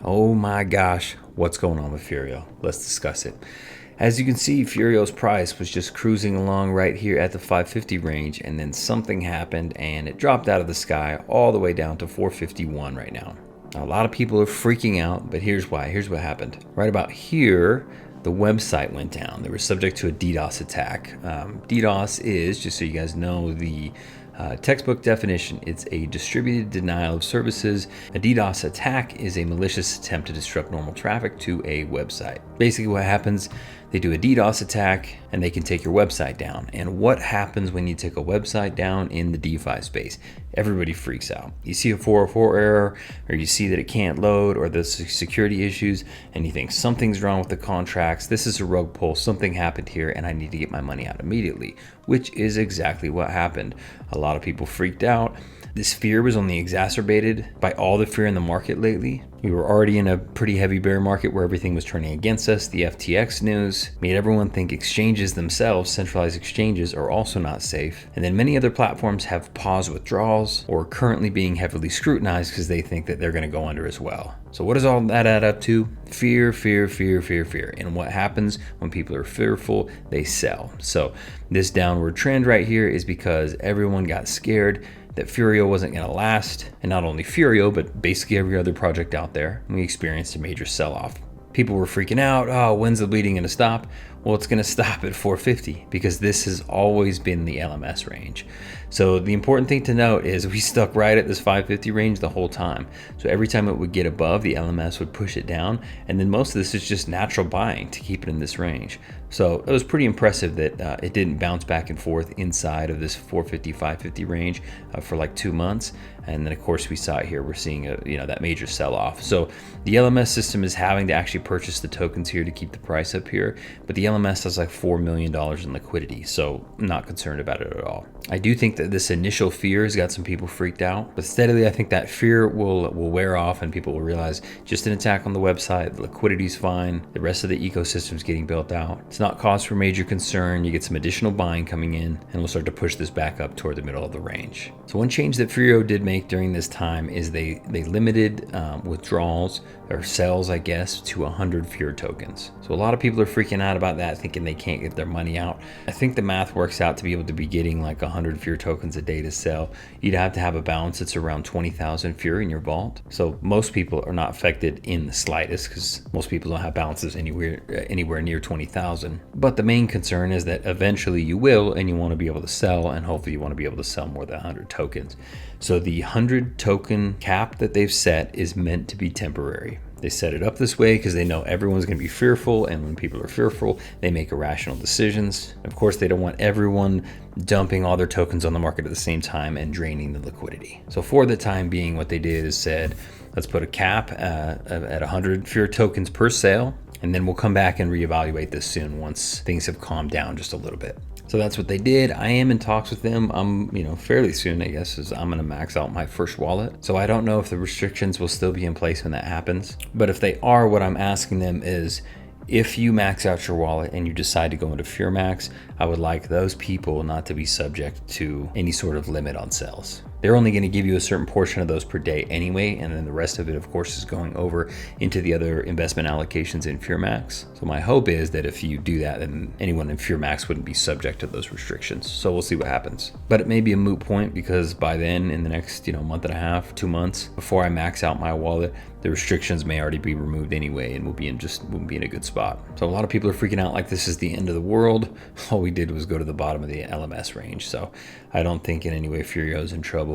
Oh my gosh, what's going on with Furio? Let's discuss it. As you can see, Furio's price was just cruising along right here at the 550 range, and then something happened and it dropped out of the sky all the way down to 451 right now. A lot of people are freaking out, but here's why. Here's what happened. Right about here, the website went down. They were subject to a DDoS attack. DDoS is, just so you guys know, the textbook definition. It's a distributed denial of services. A DDoS attack is a malicious attempt to disrupt normal traffic to a website. Basically what happens, they do a DDoS attack and they can take your website down. And what happens when you take a website down in the DeFi space? Everybody freaks out. You see a 404 error, or you see that it can't load, or the security issues, and you think something's wrong with the contracts. This is a rug pull. Something happened here and I need to get my money out immediately, which is exactly what happened. A lot of people freaked out. This fear was only exacerbated by all the fear in the market lately. We were already in a pretty heavy bear market where everything was turning against us. The FTX news made everyone think exchanges themselves, centralized exchanges, are also not safe. And then many other platforms have paused withdrawals or are currently being heavily scrutinized because they think that they're going to go under as well. So what does all that add up to? Fear, fear, fear, fear, fear. And what happens when people are fearful? They sell. So this downward trend right here is because everyone got scared that Furio wasn't going to last. And not only Furio, but basically every other project out there. We experienced a major sell-off. People were freaking out. Oh, when's the bleeding going to stop? Well, it's going to stop at 450 because this has always been the LMS range. So the important thing to note is we stuck right at this 550 range the whole time. So every time it would get above, the LMS would push it down. And then most of this is just natural buying to keep it in this range. So it was pretty impressive that it didn't bounce back and forth inside of this 450, 550 range for like 2 months. And then of course we saw it here. We're seeing that major sell-off. So the LMS system is having to actually purchase the tokens here to keep the price up here. But the LMS has like $4 million in liquidity. So I'm not concerned about it at all. I do think that this initial fear has got some people freaked out, but steadily I think that fear will wear off and people will realize just an attack on the website, the liquidity's fine, the rest of the ecosystem is getting built out. It's not cause for major concern. You get some additional buying coming in and we'll start to push this back up toward the middle of the range. So one change that Furio did make during this time is they limited withdrawals or sells, I guess, to 100 Furio tokens. So a lot of people are freaking out about that, thinking they can't get their money out. I think the math works out to be able to be getting like 100 Furio tokens a day to sell. You'd have to have a balance that's around 20,000 Furio in your vault. So most people are not affected in the slightest because most people don't have balances anywhere near 20,000. But the main concern is that eventually you will, and you want to be able to sell, and hopefully you want to be able to sell more than 100 tokens. So the 100 token cap that they've set is meant to be temporary. They set it up this way because they know everyone's going to be fearful, and when people are fearful, they make irrational decisions. Of course, they don't want everyone dumping all their tokens on the market at the same time and draining the liquidity. So for the time being, what they did is said, let's put a cap at 100 Furio tokens per sale, and then we'll come back and reevaluate this soon once things have calmed down just a little bit. So that's what they did. I am in talks with them. I'm fairly soon, I guess, is I'm gonna max out my first wallet. So I don't know if the restrictions will still be in place when that happens. But if they are, what I'm asking them is, if you max out your wallet and you decide to go into FureMax, I would like those people not to be subject to any sort of limit on sales. They're only going to give you a certain portion of those per day anyway, and then the rest of it, of course, is going over into the other investment allocations in FureMax. So my hope is that if you do that, then anyone in FureMax wouldn't be subject to those restrictions. So we'll see what happens. But it may be a moot point because by then, in the next month and a half, 2 months, before I max out my wallet, the restrictions may already be removed anyway, and we'll be in a good spot. So a lot of people are freaking out like this is the end of the world. All we did was go to the bottom of the LMS range. So I don't think in any way Furio's in trouble.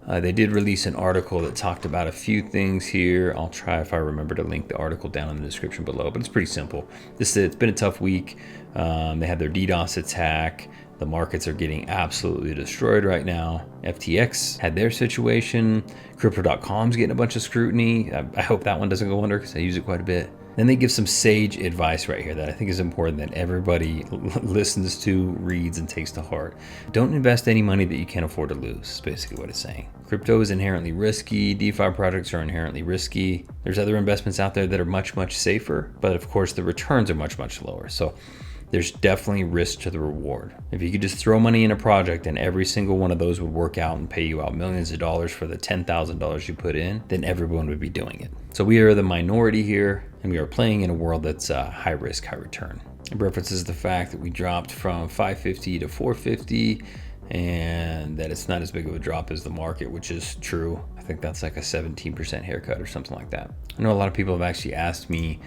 They did release an article that talked about a few things here. I'll try if I remember to link the article down in the description below, but it's pretty simple. It's been a tough week. They had their DDoS attack. The markets are getting absolutely destroyed right now. FTX had their situation. Crypto.com's getting a bunch of scrutiny. I hope that one doesn't go under because I use it quite a bit. Then they give some sage advice right here that I think is important that everybody listens to, reads, and takes to heart. Don't invest any money that you can't afford to lose, is basically what it's saying. Crypto is inherently risky. DeFi projects are inherently risky. There's other investments out there that are much, much safer, but of course the returns are much, much lower. So there's definitely risk to the reward. If you could just throw money in a project and every single one of those would work out and pay you out millions of dollars for the $10,000 you put in, then everyone would be doing it. So we are the minority here, and we are playing in a world that's high risk, high return. It references the fact that we dropped from 550 to 450, and that it's not as big of a drop as the market, which is true. I think that's like a 17% haircut or something like that. I know a lot of people have actually asked me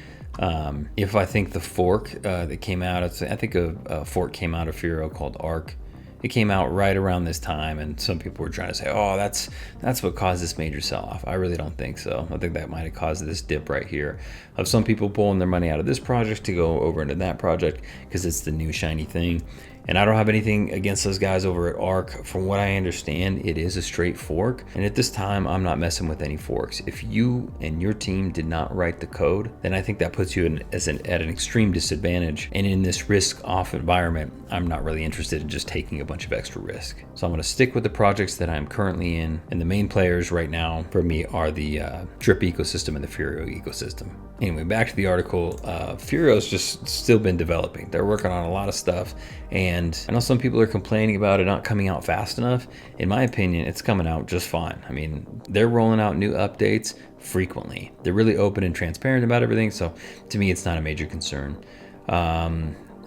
if I think the fork that came out, I think a fork came out of Furio called Arc. It came out right around this time, and some people were trying to say, oh, that's what caused this major sell-off. I really don't think so. I think that might have caused this dip right here of some people pulling their money out of this project to go over into that project because it's the new shiny thing. And I don't have anything against those guys over at Arc. From what I understand, it is a straight fork. And at this time, I'm not messing with any forks. If you and your team did not write the code, then I think that puts you at an extreme disadvantage. And in this risk-off environment, I'm not really interested in just taking a bunch of extra risk. So I'm going to stick with the projects that I'm currently in. And the main players right now for me are the Drip ecosystem and the Furio ecosystem. Anyway, back to the article. Furio's just still been developing. They're working on a lot of stuff, and I know some people are complaining about it not coming out fast enough. In my opinion, it's coming out just fine. I mean, they're rolling out new updates frequently. They're really open and transparent about everything, so to me, it's not a major concern.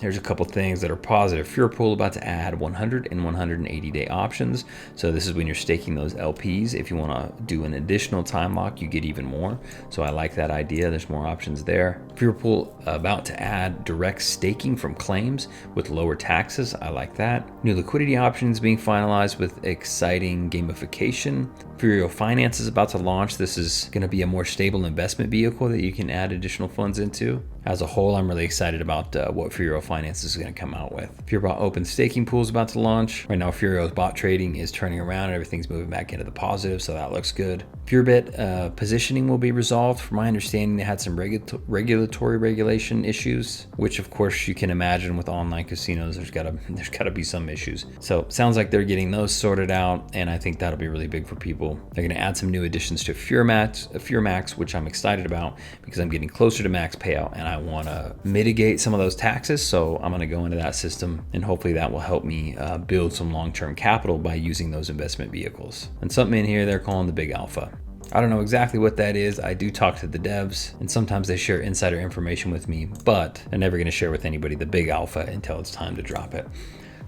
Here's a couple things that are positive. Furbot about to add 100 and 180 day options. So this is when you're staking those LPs. If you want to do an additional time lock, you get even more. So I like that idea. There's more options there. Furbot about to add direct staking from claims with lower taxes. I like that. New liquidity options being finalized with exciting gamification. Furio Finance is about to launch. This is going to be a more stable investment vehicle that you can add additional funds into. As a whole, I'm really excited about what Furio Finance is going to come out with. Furbot Open Staking Pool is about to launch. Right now, Furio's bot trading is turning around and everything's moving back into the positive, so that looks good. Furbot positioning will be resolved. From my understanding, they had some regulatory regulation issues, which of course you can imagine with online casinos, there's gotta be some issues. So sounds like they're getting those sorted out, and I think that'll be really big for people. They're going to add some new additions to Furmax, which I'm excited about because I'm getting closer to max payout and I want to mitigate some of those taxes. So I'm going to go into that system, and hopefully that will help me build some long-term capital by using those investment vehicles. And something in here they're calling the Big Alpha. I don't know exactly what that is. I do talk to the devs, and sometimes they share insider information with me, but I'm never going to share with anybody the Big Alpha until it's time to drop it.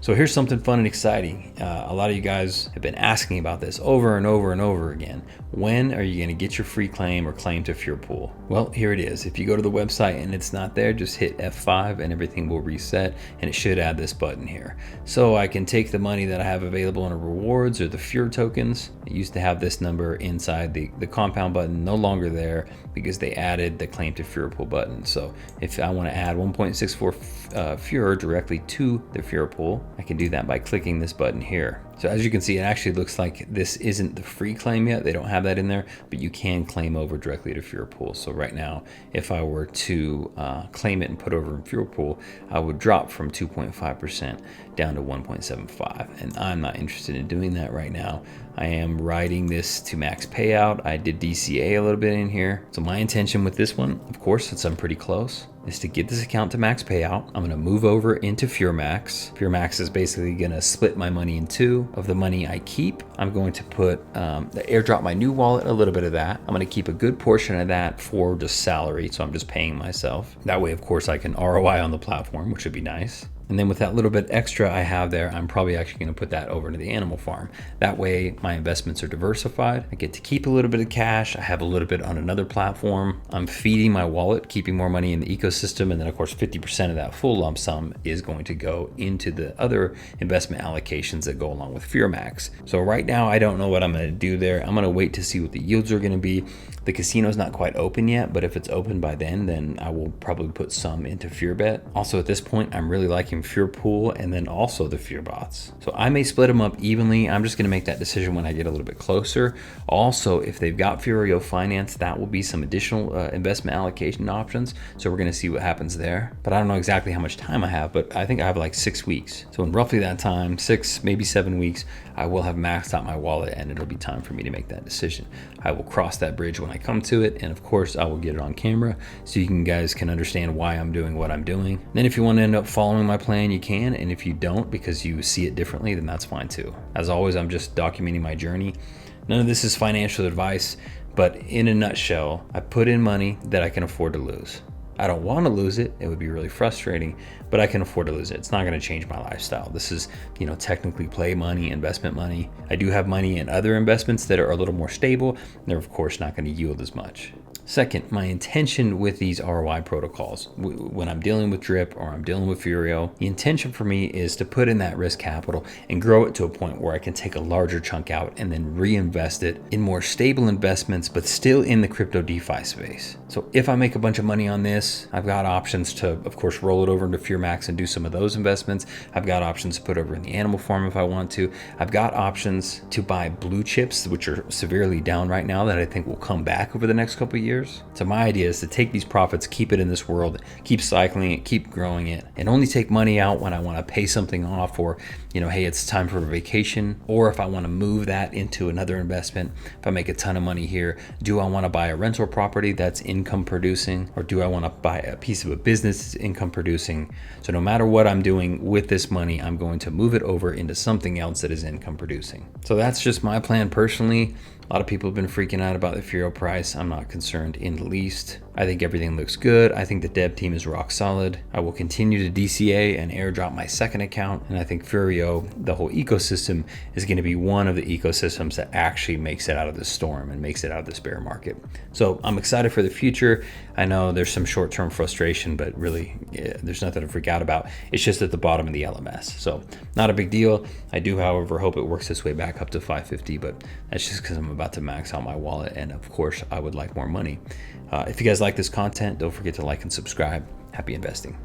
So here's something fun and exciting. A lot of you guys have been asking about this over and over and over again. When are you going to get your free claim or claim to Furbot? Well, here it is. If you go to the website and it's not there, just hit F5 and everything will reset, and it should add this button here. So I can take the money that I have available in rewards or the Fur tokens. I used to have this number inside the compound button, no longer there because they added the claim to Furbot button. So if I want to add 1.64 Fur directly to the Furbot, I can do that by clicking this button here. So as you can see, it actually looks like this isn't the free claim yet. They don't have that in there, but you can claim over directly to Furbot. So right now, if I were to claim it and put over in Furbot, I would drop from 2.5% down to 1.75. And I'm not interested in doing that right now. I am riding this to max payout. I did DCA a little bit in here. So my intention with this one, of course, since I'm pretty close, is to get this account to max payout. I'm gonna move over into Furmax. Furmax is basically gonna split my money in two. Of the money I keep, I'm going to put the airdrop my new wallet, a little bit of that. I'm gonna keep a good portion of that for just salary, so I'm just paying myself. That way, of course, I can ROI on the platform, which would be nice. And then with that little bit extra I have there, I'm probably actually going to put that over into the animal farm. That way my investments are diversified. I get to keep a little bit of cash. I have a little bit on another platform. I'm feeding my wallet, keeping more money in the ecosystem. And then of course, 50% of that full lump sum is going to go into the other investment allocations that go along with Furmax. So right now, I don't know what I'm going to do there. I'm going to wait to see what the yields are going to be. The casino's not quite open yet, but if it's open by then I will probably put some into Furbot. Also at this point, I'm really liking between Furepool and then also the Furbots. So I may split them up evenly. I'm just gonna make that decision when I get a little bit closer. Also, if they've got Furio finance, that will be some additional investment allocation options. So we're gonna see what happens there. But I don't know exactly how much time I have, but I think I have like 6 weeks. So in roughly that time, 6, maybe 7 weeks, I will have maxed out my wallet and it'll be time for me to make that decision. I will cross that bridge when I come to it. And of course, I will get it on camera so you guys can understand why I'm doing what I'm doing. Then if you want to end up following my plan, you can. And if you don't, because you see it differently, then that's fine too. As always, I'm just documenting my journey. None of this is financial advice, but in a nutshell, I put in money that I can afford to lose. I don't want to lose it. It would be really frustrating, but I can afford to lose it. It's not going to change my lifestyle. This is, technically play money, investment money. I do have money in other investments that are a little more stable. They're of course not going to yield as much. Second, my intention with these ROI protocols, when I'm dealing with Drip or I'm dealing with Furio, the intention for me is to put in that risk capital and grow it to a point where I can take a larger chunk out and then reinvest it in more stable investments, but still in the crypto DeFi space. So if I make a bunch of money on this, I've got options to, of course, roll it over into FureMax and do some of those investments. I've got options to put over in the animal farm if I want to. I've got options to buy blue chips, which are severely down right now, that I think will come back over the next couple of years. So my idea is to take these profits, keep it in this world, keep cycling it, keep growing it, and only take money out when I want to pay something off, or, hey, it's time for a vacation, or if I want to move that into another investment. If I make a ton of money here, do I want to buy a rental property that's income producing, or do I want to buy a piece of a business that's income producing? So no matter what I'm doing with this money, I'm going to move it over into something else that is income producing. So that's just my plan personally. A lot of people have been freaking out about the Furio price. I'm not concerned in the least. I think everything looks good. I think the dev team is rock solid. I will continue to DCA and airdrop my second account. And I think Furio, the whole ecosystem, is going to be one of the ecosystems that actually makes it out of the storm and makes it out of this bear market. So I'm excited for the future. I know there's some short-term frustration, but really there's nothing to freak out about. It's just at the bottom of the LMS. So not a big deal. I do, however, hope it works its way back up to 550, but that's just because I'm about to max out my wallet. And of course, I would like more money. If you guys like this content, don't forget to like and subscribe. Happy investing.